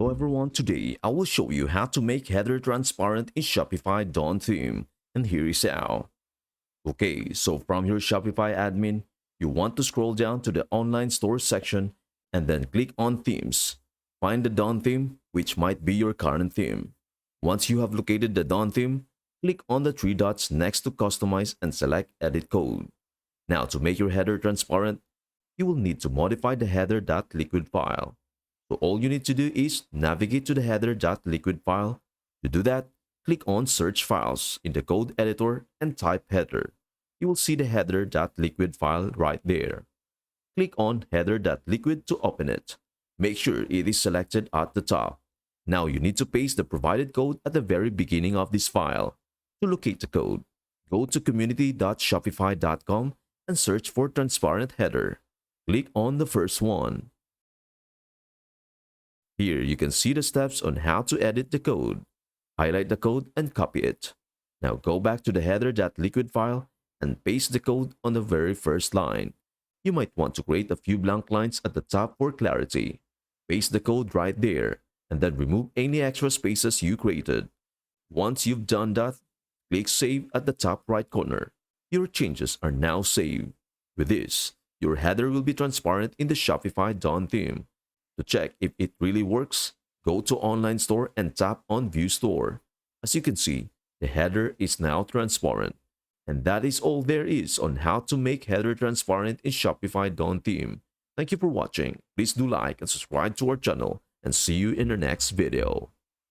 Hello everyone, today I will show you how to make header transparent in Shopify Dawn Theme, and here is how. Okay, so from your Shopify admin, you want to scroll down to the online store section and then click on themes. Find the Dawn theme, which might be your current theme. Once you have located the Dawn theme, click on the three dots next to customize and select edit code. Now to make your header transparent, you will need to modify the header.liquid file. So all you need to do is navigate to the header.liquid file. To do that, click on Search Files in the code editor and type header. You will see the header.liquid file right there. Click on header.liquid to open it. Make sure it is selected at the top. Now you need to paste the provided code at the very beginning of this file. To locate the code, go to community.shopify.com and search for transparent header. Click on the first one. Here you can see the steps on how to edit the code. Highlight the code and copy it. Now go back to the header.liquid file and paste the code on the very first line. You might want to create a few blank lines at the top for clarity. Paste the code right there and then remove any extra spaces you created. Once you've done that, click Save at the top right corner. Your changes are now saved. With this, your header will be transparent in the Shopify Dawn theme. To check if it really works, go to Online Store and tap on View Store. As you can see, the header is now transparent. And that is all there is on how to make header transparent in Shopify Dawn theme. Thank you for watching. Please do like and subscribe to our channel and see you in the next video.